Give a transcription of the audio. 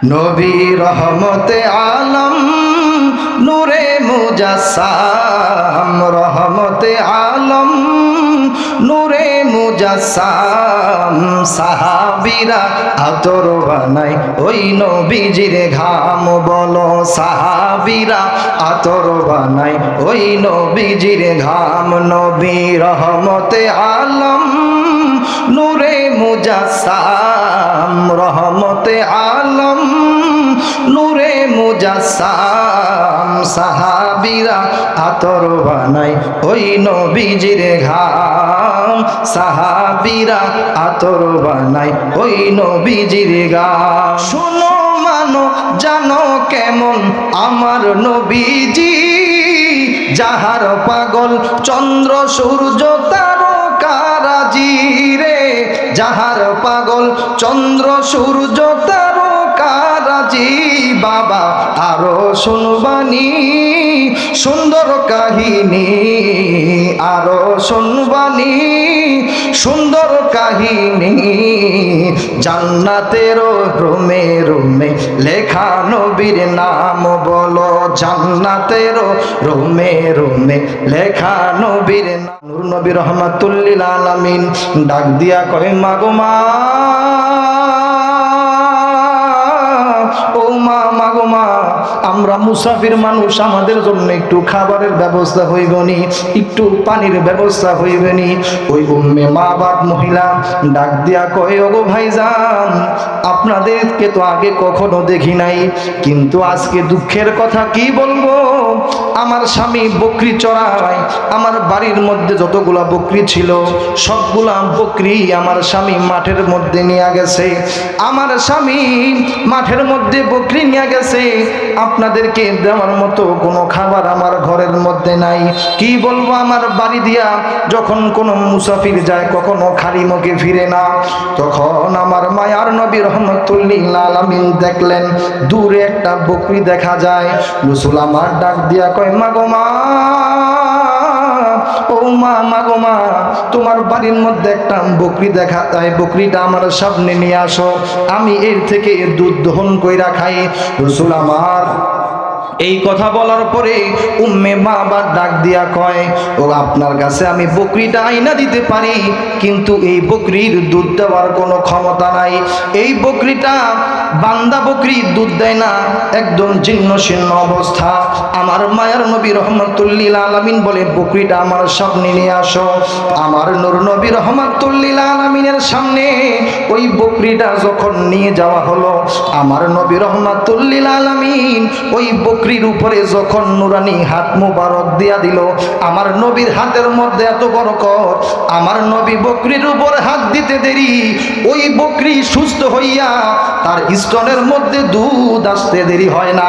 নবী রহমতে আলম নূরে মুজাসসাম, রহমতে আলম নূরে মুজাসসাম। সাহাবীরা আতর বানায় ওই নবীজির ঘাম, বলো সাহাবীরা আতর বানায় ওই নবীজির ঘাম। নবী রহমতে আলম নূরে মুজাসসাম, রহমতে আলম নূরে মুজাসসাম। সাহাবীরা আতর বানায় ওই নবীজির ঘাম, সাহাবীরা আতর বানায় ওই নবীজির ঘাম। শোনো মানো জানো কেমন আমার নবীজি, যাহার পাগল চন্দ্র সূর্য তারকারাজি রে, যাহার পাগল চন্দ্র সূর্য তারকারাজি। বাবা আরো শুনবানি সুন্দর কাহিনী, আরো শুনবানি সুন্দর কাহিনী। জান্নাতের রুমে রুমে লেখা নবীর নাম, বলো জান্নাতের রুমে রুমে লেখা নবীর নাম। নূর নবী রহমাতুল লিল আলামিন ডাক দিয়া কয় মাগো মা, ও মা, মাগো মা, আমরা মুসাফির মানুষ, আমাদের জন্য একটু খাবারের ব্যবস্থা হইবনি, একটু পানির ব্যবস্থা হইবনি। ওই উম্মে মা বাপ মহিলা ডাক দিয়া কয় ওগো ভাইজান, আপনাদেরকে তো আগে কখনো দেখি নাই, কিন্তু আজকে দুঃখের কথা কি বলবো, আমার স্বামী বকরি চড়ায়, আমার বাড়ির মধ্যে যতগুলা বকরি ছিল সবগুলা বকরি আমার স্বামী মাঠের মধ্যে নিয়ে গেছে, আমার স্বামী মাঠের মধ্যে বকরি নিয়ে গেছে, আপনাদেরকে দেওয়ার মতো কোনো খাবার আমার ঘরের মধ্যে নাই। কি বলবো, আমার বাড়ি দিয়া যখন কোনো মুসাফির যায় কখনো খালি মুখে ফিরে না। তখন আমার মায়ার নবী রহমাতুল লিল আলামিন দেখলেন দূরে একটা বকরি দেখা যায়। রাসূল আমার ডাক দিয়া কয় মাগো মা, ও মা, মাগো মা, তোমার বাড়ির মধ্যে একটা বকরি দেখা যায়, বকরিটা আমার সামনে নিয়ে আসো, আমি এর থেকে দুধ দহন কইরা খাই। রাসূল আমার এই কথা বলার পরে উম্মে বাবা ডাক দিয়া কয় ও আপনার কাছে আমি বকরিটা আইনা দিতে পারি, কিন্তু এই বকরির দুধ দেওয়ার কোনো ক্ষমতা নাই। এই বকরিটা বান্দা বকরি দুধ দেয় না, একদম জীর্ণ শীর্ণ অবস্থা। আমার মায়ার নবী রহমাতুল লিল আলামিন বলে বকরিটা আমার সামনে নিয়ে আসো। আমার নূর নবী রহমাতুল লিল আলামিনের সামনে ওই বকরিটা যখন নিয়ে যাওয়া হলো, আমার নবী রহমাতুল লিল আলামিন ওই বকরির উপরে যখন নুরানি হাত মুবারক দিয়া দিল, আমার নবীর হাতের মধ্যে এত বরকত, আমার নবী বকরির উপর হাত দিতে দেরি ওই বকরি সুস্থ হইয়া তার স্তনের মধ্যে দুধ আসতে দেরি হয় না।